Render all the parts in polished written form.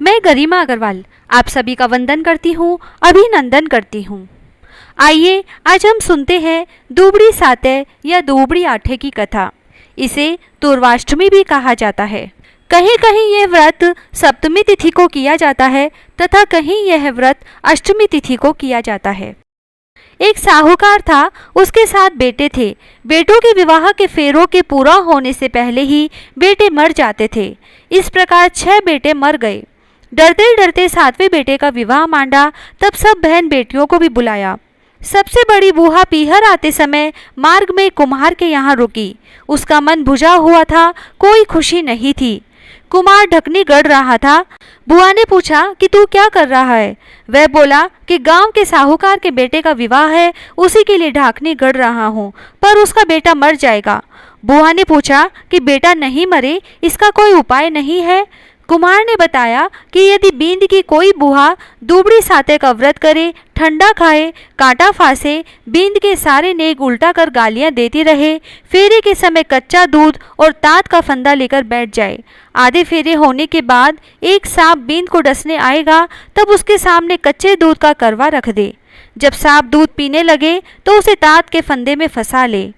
मैं गरिमा अग्रवाल आप सभी का वंदन करती हूँ, अभिनंदन करती हूँ। आइए आज हम सुनते हैं दुबड़ी साते या दुबड़ी आठे की कथा। इसे दुर्वाष्टमी भी कहा जाता है। कहीं कहीं यह व्रत सप्तमी तिथि को किया जाता है तथा कहीं यह व्रत अष्टमी तिथि को किया जाता है। एक साहूकार था, उसके 7 बेटे थे। बेटों के विवाह के फेरों के पूरा होने से पहले ही बेटे मर जाते थे। इस प्रकार 6 बेटे मर गए। डरते डरते 7वें बेटे का विवाह मांडा। तब सब बहन बेटियों को भी बुलाया। सबसे बड़ी बूहा पीहर आते समय मार्ग में कुम्हार के यहाँ रुकी। उसका मन बुझा हुआ था, कोई खुशी नहीं थी। कुम्हार ढकनी गढ़ रहा था। बुआ ने पूछा कि तू क्या कर रहा है? वह बोला कि गांव के साहूकार के बेटे का विवाह है, उसी के लिए ढाकनी गढ़ रहा हूँ, पर उसका बेटा मर जाएगा। बुआ ने पूछा कि बेटा नहीं मरे, इसका कोई उपाय नहीं है? कुम्हार ने बताया कि यदि बींद की कोई बूहा दुबड़ी साते का व्रत करे, ठंडा खाए, कांटा फांसे, बींद के सारे नेग उल्टा कर गालियां देती रहे, फेरे के समय कच्चा दूध और तात का फंदा लेकर बैठ जाए, आधे फेरे होने के बाद एक सांप बींद को डसने आएगा, तब उसके सामने कच्चे दूध का करवा रख दे। जब सांप दूध पीने लगे तो उसे तात के फंदे में फंसा ले।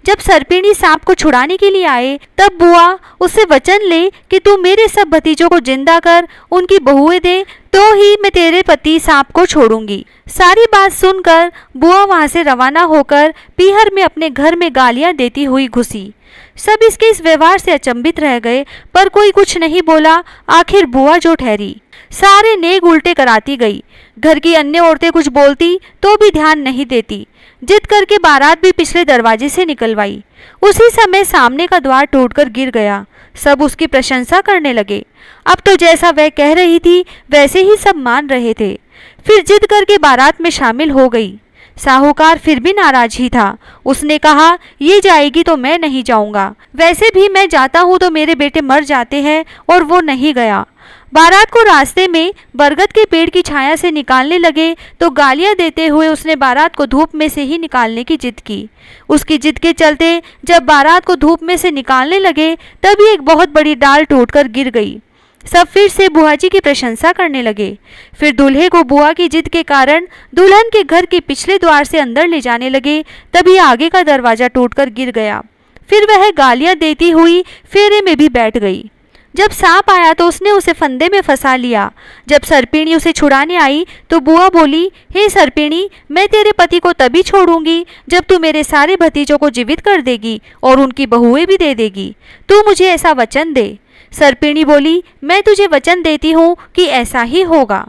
जब सर्पिणी सांप को छुड़ाने के लिए आए, तब बुआ उससे वचन ले कि तू मेरे सब भतीजों को जिंदा कर, उनकी बहुएं दे, तो ही मैं तेरे पति सांप को छोड़ूंगी। सारी बात सुनकर बुआ वहां से रवाना होकर पीहर में अपने घर में गालियां देती हुई घुसी। सब इसके इस व्यवहार से अचंभित रह गए, पर कोई कुछ नहीं बोला। आखिर बुआ जो ठहरी, सारे नेग उल्टे कराती गई। घर की अन्य औरतें कुछ बोलती तो भी ध्यान नहीं देती। जिद करके बारात भी पिछले दरवाजे से निकलवाई। उसी समय सामने का द्वार टूटकर गिर गया। सब उसकी प्रशंसा करने लगे। अब तो जैसा वह कह रही थी वैसे ही सब मान रहे थे। फिर जिद करके बारात में शामिल हो गई। साहूकार फिर भी नाराज ही था। उसने कहा, ये जाएगी तो मैं नहीं जाऊंगा। वैसे भी मैं जाता हूँ तो मेरे बेटे मर जाते हैं, और वो नहीं गया। बारात को रास्ते में बरगद के पेड़ की छाया से निकालने लगे तो गालियां देते हुए उसने बारात को धूप में से ही निकालने की जिद की। उसकी जिद के चलते जब बारात को धूप में से निकालने लगे, तभी एक बहुत बड़ी डाल टूटकर गिर गई। सब फिर से बुआ जी की प्रशंसा करने लगे। फिर दूल्हे को बुआ की जिद के कारण दुल्हन के घर के पिछले द्वार से अंदर ले जाने लगे, तभी आगे का दरवाजा टूटकर गिर गया। फिर वह गालियां देती हुई फेरे में भी बैठ गई। जब सांप आया तो उसने उसे फंदे में फंसा लिया। जब सर्पिणी उसे छुड़ाने आई तो बुआ बोली, हे सर्पिणी, मैं तेरे पति को तभी छोड़ूंगी जब तू मेरे सारे भतीजों को जीवित कर देगी और उनकी बहुएं भी दे देगी। तू मुझे ऐसा वचन दे। सर्पिणी बोली, मैं तुझे वचन देती हूँ कि ऐसा ही होगा।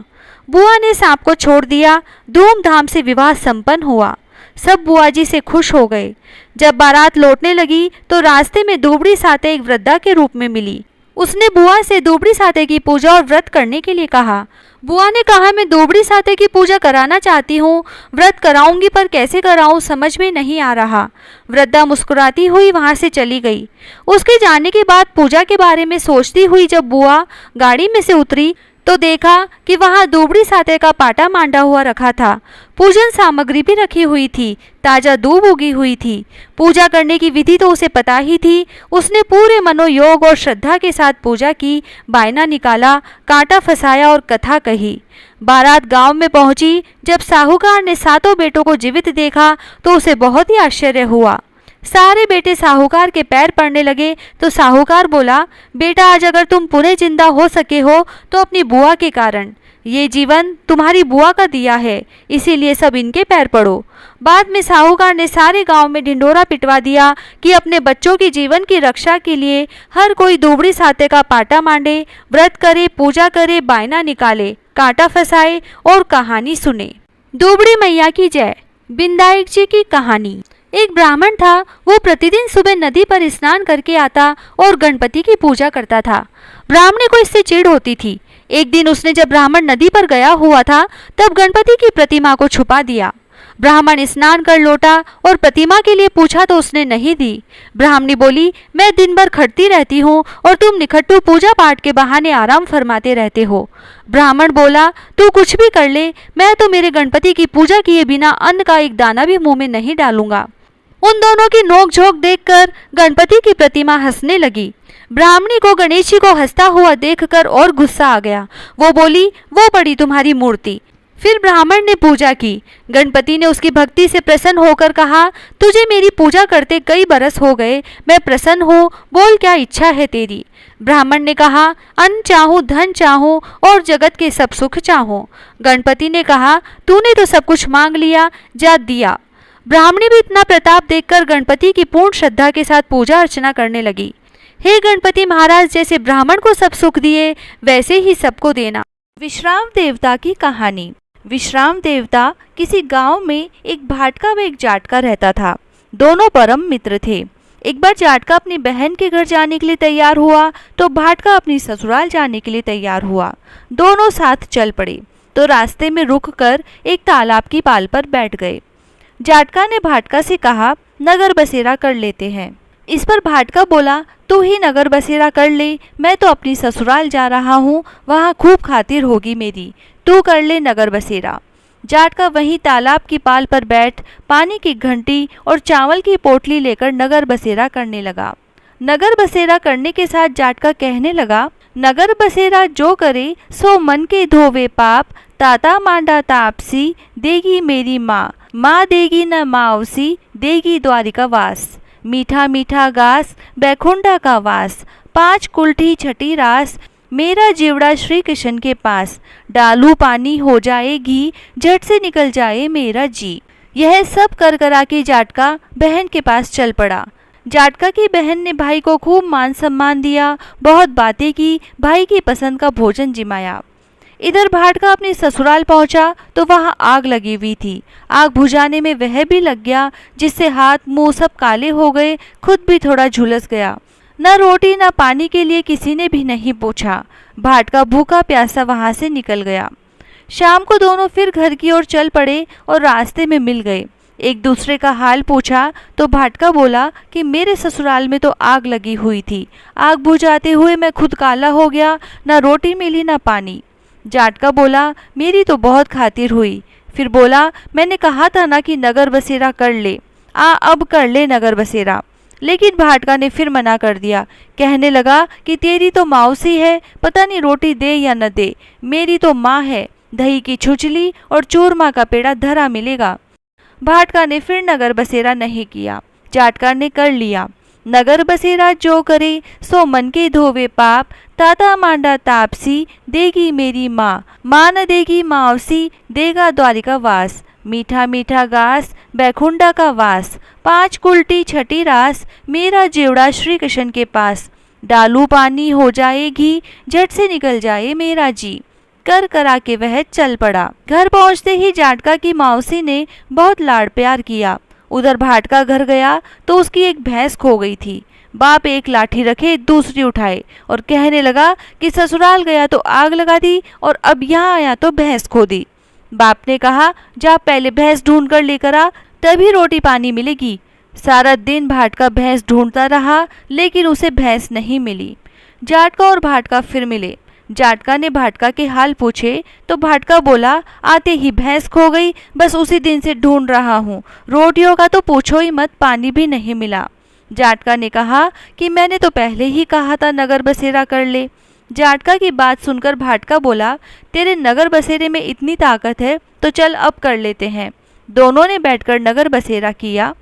बुआ ने सांप को छोड़ दिया। धूमधाम से विवाह संपन्न हुआ। सब बुआ जी से खुश हो गए। जब बारात लौटने लगी तो रास्ते में दुबड़ी साते एक वृद्धा के रूप में मिली। उसने बुआ से दुबड़ी साते की पूजा और व्रत करने के लिए कहा। बुआ ने कहा, मैं दुबड़ी साते की पूजा कराना चाहती हूँ, व्रत कराऊंगी, पर कैसे कराऊं समझ में नहीं आ रहा। वृद्धा मुस्कुराती हुई वहां से चली गई। उसके जाने के बाद पूजा के बारे में सोचती हुई जब बुआ गाड़ी में से उतरी तो देखा कि वहां दुबड़ी साते का पाटा मांडा हुआ रखा था। पूजन सामग्री भी रखी हुई थी। ताजा दूब उगी हुई थी। पूजा करने की विधि तो उसे पता ही थी। उसने पूरे मनोयोग और श्रद्धा के साथ पूजा की, बायना निकाला, कांटा फंसाया और कथा कही। बारात गांव में पहुंची। जब साहूकार ने 7 बेटों को जीवित देखा तो उसे बहुत ही आश्चर्य हुआ। सारे बेटे साहूकार के पैर पड़ने लगे तो साहूकार बोला, बेटा, आज अगर तुम पुनः जिंदा हो सके हो तो अपनी बुआ के कारण। ये जीवन तुम्हारी बुआ का दिया है, इसीलिए सब इनके पैर पड़ो। बाद में साहूकार ने सारे गांव में ढिंढोरा पिटवा दिया कि अपने बच्चों की जीवन की रक्षा के लिए हर कोई दुबड़ी साते का पाटा मांडे, व्रत करे, पूजा करे, बायना निकाले, कांटा फंसाए और कहानी सुने। दुबड़ी मैया की जय। बिंदायक जी की कहानी। एक ब्राह्मण था। वो प्रतिदिन सुबह नदी पर स्नान करके आता और गणपति की पूजा करता था। ब्राह्मण को इससे चिढ़ होती थी। एक दिन उसने जब ब्राह्मण नदी पर गया हुआ था तब गणपति की प्रतिमा को छुपा दिया। ब्राह्मण स्नान कर लौटा और प्रतिमा के लिए पूछा तो उसने नहीं दी। ब्राह्मणी बोली, मैं दिन भर खटती रहती हूँ और तुम निखट्टू पूजा पाठ के बहाने आराम फरमाते रहते हो। ब्राह्मण बोला, तू कुछ भी कर ले, मैं तो मेरे गणपति की पूजा किए बिना अन्न का एक दाना भी मुंह में नहीं डालूंगा। उन दोनों की नोकझोंक देखकर गणपति की प्रतिमा हंसने लगी। ब्राह्मणी को गणेश जी को हंसता हुआ देखकर और गुस्सा आ गया। वो बोली, वो पड़ी तुम्हारी मूर्ति। फिर ब्राह्मण ने पूजा की। गणपति ने उसकी भक्ति से प्रसन्न होकर कहा, तुझे मेरी पूजा करते कई बरस हो गए, मैं प्रसन्न हूँ, बोल क्या इच्छा है तेरी। ब्राह्मण ने कहा, अन्न चाहूँ, धन चाहूँ और जगत के सब सुख चाहूँ। गणपति ने कहा, तूने तो सब कुछ मांग लिया, जा दिया। ब्राह्मणी भी इतना प्रताप देखकर गणपति की पूर्ण श्रद्धा के साथ पूजा अर्चना करने लगी। हे गणपति महाराज, जैसे ब्राह्मण को सब सुख दिए वैसे ही सबको देना। विश्राम देवता की कहानी। विश्राम देवता किसी गांव में एक भाटका व एक जाटका रहता था। दोनों परम मित्र थे। एक बार जाटका अपनी बहन के घर जाने के लिए तैयार हुआ तो भाटका अपनी ससुराल जाने के लिए तैयार हुआ। दोनों साथ चल पड़े तो रास्ते में रुक कर एक तालाब की पाल पर बैठ गए। जाटका ने भाटका से कहा, नगर बसेरा कर लेते हैं। इस पर भाटका बोला, तू ही नगर बसेरा कर ले, मैं तो अपनी ससुराल जा रहा हूँ, वहाँ खूब खातिर होगी मेरी, तू कर ले नगर बसेरा। जाटका वहीं तालाब की पाल पर बैठ पानी की घंटी और चावल की पोटली लेकर नगर बसेरा करने लगा। नगर बसेरा करने के साथ जाटका कहने लगा, नगर बसेरा जो करे सो मन के धोवे पाप, ताता मांडा तापसी देगी मेरी माँ, माँ देगी न मावसी देगी द्वारिका वास। मीठा मीठा गास बैकुंठा का वास, 5 कुल्ठी छठी रास, मेरा जीवड़ा श्री कृष्ण के पास। डालू पानी हो जाएगी, झट से निकल जाए मेरा जी। यह सब कर करा के जाटका बहन के पास चल पड़ा। जाटका की बहन ने भाई को खूब मान सम्मान दिया, बहुत बातें की, भाई की पसंद का भोजन जिमाया। इधर भाटका अपने ससुराल पहुंचा तो वहां आग लगी हुई थी। आग बुझाने में वह भी लग गया, जिससे हाथ मुंह सब काले हो गए, खुद भी थोड़ा झुलस गया। न रोटी न पानी के लिए किसी ने भी नहीं पूछा। भाटका भूखा प्यासा वहां से निकल गया। शाम को दोनों फिर घर की ओर चल पड़े और रास्ते में मिल गए। एक दूसरे का हाल पूछा तो भाटका बोला कि मेरे ससुराल में तो आग लगी हुई थी, आग बुझाते हुए मैं खुद काला हो गया, न रोटी मिली न पानी। जाटका बोला, मेरी तो बहुत खातिर हुई। फिर बोला, मैंने कहा था ना कि नगर बसेरा कर ले, अब कर ले नगर बसेरा। लेकिन भाटका ने फिर मना कर दिया। कहने लगा कि तेरी तो मौसी है, पता नहीं रोटी दे या न दे, मेरी तो माँ है, दही की छुचली और चूरमा का पेड़ा धरा मिलेगा। भाटका ने फिर नगर बसेरा नहीं किया, जाटका ने कर लिया। नगर बसेरा जो करे सो मन के धोवे पाप, ताता मांडा तापसी देगी मेरी माँ, माँ न देगी मावसी देगा द्वारिका वास। मीठा मीठा गास बैकुंठा का वास, 5 कुल्टी छठी रास, मेरा जेवड़ा श्री कृष्ण के पास। डालू पानी हो जाएगी, झट से निकल जाए मेरा जी। कर करा के वह चल पड़ा। घर पहुंचते ही जाटका की मौसी ने बहुत लाड़ प्यार किया। उधर भाटका घर गया तो उसकी एक भैंस खो गई थी। बाप एक लाठी रखे दूसरी उठाए और कहने लगा कि ससुराल गया तो आग लगा दी और अब यहाँ आया तो भैंस खो दी। बाप ने कहा, जा पहले भैंस ढूंढ कर लेकर आ, तभी रोटी पानी मिलेगी। सारा दिन भाटका भैंस ढूंढता रहा लेकिन उसे भैंस नहीं मिली। जाटका और भाटका फिर मिले। जाटका ने भाटका के हाल पूछे तो भाटका बोला, आते ही भैंस खो गई, बस उसी दिन से ढूंढ रहा हूँ, रोटियों का तो पूछो ही मत, पानी भी नहीं मिला। जाटका ने कहा कि मैंने तो पहले ही कहा था नगर बसेरा कर ले। जाटका की बात सुनकर भाटका बोला, तेरे नगर बसेरे में इतनी ताकत है तो चल अब कर लेते हैं। दोनों ने बैठकर नगर बसेरा किया।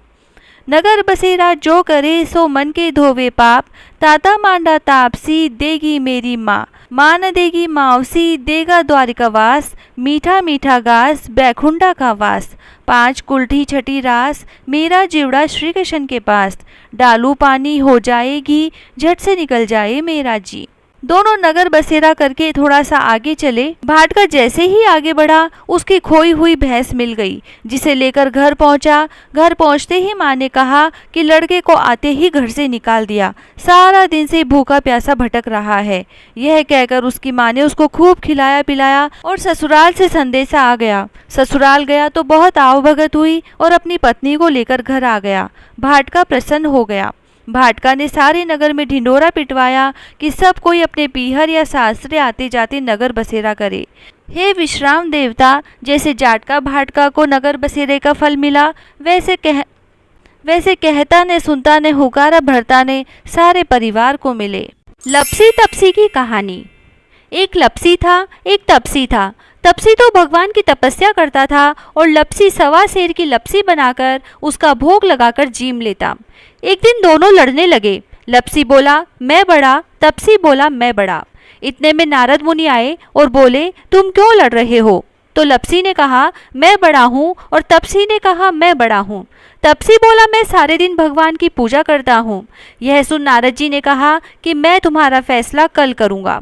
नगर बसेरा जो करे सो मन के धोवे पाप, ताता मांडा तापसी देगी मेरी माँ, माँ न देगी मावसी देगा द्वारिका वास। मीठा मीठा गास बैकुंठा का वास, 5 कुल्ठी छठी रास, मेरा जीवड़ा श्री कृष्ण के पास। डालू पानी हो जाएगी, झट से निकल जाए मेरा जी। दोनों नगर बसेरा करके थोड़ा सा आगे चले। भाटका जैसे ही आगे बढ़ा उसकी खोई हुई भैंस मिल गई, जिसे लेकर घर पहुंचा। घर पहुंचते ही माँ ने कहा कि लड़के को आते ही घर से निकाल दिया, सारा दिन से भूखा प्यासा भटक रहा है। यह कहकर उसकी माँ ने उसको खूब खिलाया पिलाया और ससुराल से संदेशा आ गया। ससुराल गया तो बहुत आवभगत हुई और अपनी पत्नी को लेकर घर आ गया। भाटका प्रसन्न हो गया। भाटका ने सारे नगर में ढिंडोरा पिटवाया कि सब कोई अपने पीहर या सासरे आते जाते नगर बसेरा करे। हे विश्राम देवता, जैसे जाटका भाटका को नगर बसेरे का फल मिला वैसे कहता ने सुनता ने हुकारा भरता ने सारे परिवार को मिले। लपसी तपसी की कहानी। एक लपसी था, एक तपसी था। तपसी तो भगवान की तपस्या करता था और लपसी सवा शेर की लपसी बनाकर उसका भोग लगाकर जीम लेता। एक दिन दोनों लड़ने लगे। लपसी बोला मैं बड़ा, तपसी बोला मैं बड़ा। इतने में नारद मुनि आए और बोले तुम क्यों लड़ रहे हो? तो लपसी ने कहा मैं बड़ा हूँ और तपसी ने कहा मैं बड़ा हूँ। तपसी बोला मैं सारे दिन भगवान की पूजा करता हूँ। यह सुन नारद जी ने कहा कि मैं तुम्हारा फैसला कल करूँगा।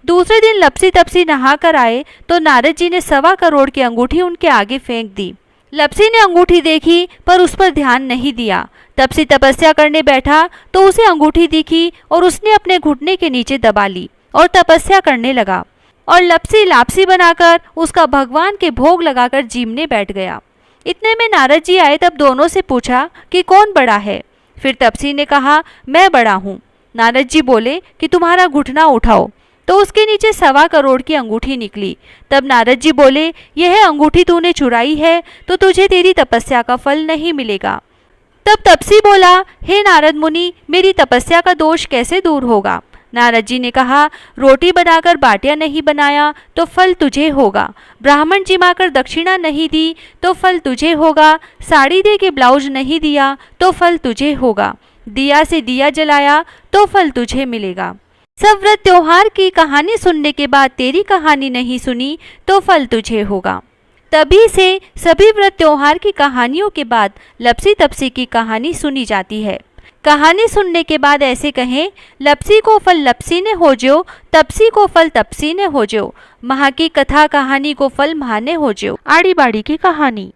दूसरे दिन लपसी तपसी नहा कर आए तो नारद जी ने 1.25 करोड़ की अंगूठी उनके आगे फेंक दी। लपसी ने अंगूठी देखी पर उस पर ध्यान नहीं दिया। तपसी तपस्या करने बैठा तो उसे अंगूठी दिखी और उसने अपने घुटने के नीचे दबा ली और तपस्या करने लगा। और लपसी लापसी बनाकर उसका भगवान के भोग लगाकर जीमने बैठ गया। इतने में नारद जी आए तब दोनों से पूछा कि कौन बड़ा है? फिर तपसी ने कहा मैं बड़ा हूँ। नारद जी बोले कि तुम्हारा घुटना उठाओ। तो उसके नीचे 1.25 करोड़ की अंगूठी निकली। तब नारद जी बोले यह अंगूठी तूने चुराई है तो तुझे तेरी तपस्या का फल नहीं मिलेगा। तब तपसी बोला हे नारद मुनि, मेरी तपस्या का दोष कैसे दूर होगा? नारद जी ने कहा रोटी बनाकर बाटियां नहीं बनाया तो फल तुझे होगा, ब्राह्मण जिमाकर दक्षिणा नहीं दी तो फल तुझे होगा, साड़ी दे के ब्लाउज नहीं दिया तो फल तुझे होगा, दिया से दिया जलाया तो फल तुझे मिलेगा। सब व्रत त्योहार की कहानी सुनने के बाद तेरी कहानी नहीं सुनी तो फल तुझे होगा। तभी से सभी व्रत त्योहार की कहानियों के बाद लपसी तपसी की कहानी सुनी जाती है। कहानी सुनने के बाद ऐसे कहें लपसी को फल लपसी ने हो जो, तपसी को फल तपसी ने हो जो, महा की कथा कहानी को फल महाने हो जो। आड़ी बाड़ी की कहानी।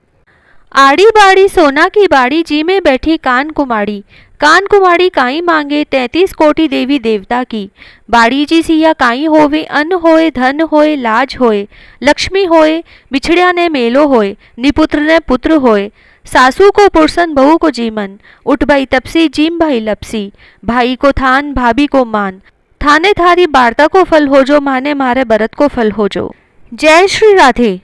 आड़ी बाड़ी सोना की बाड़ी जी में बैठी कान कुमारी काई मांगे 33 कोटि देवी देवता की। बाड़ी जी सिया काई होवे अन्न होए धन होए लाज होए, लक्ष्मी होए बिछड़िया ने मेलो होए, निपुत्र ने पुत्र होए, सासू को पुरसन बहू को जीमन, उठ भाई तपसी जीम भाई लपसी, भाई को थान भाभी को मान, थाने थारी वार्ता को फल हो जो, माने मारे बरत को फल हो जो। जय श्री राधे।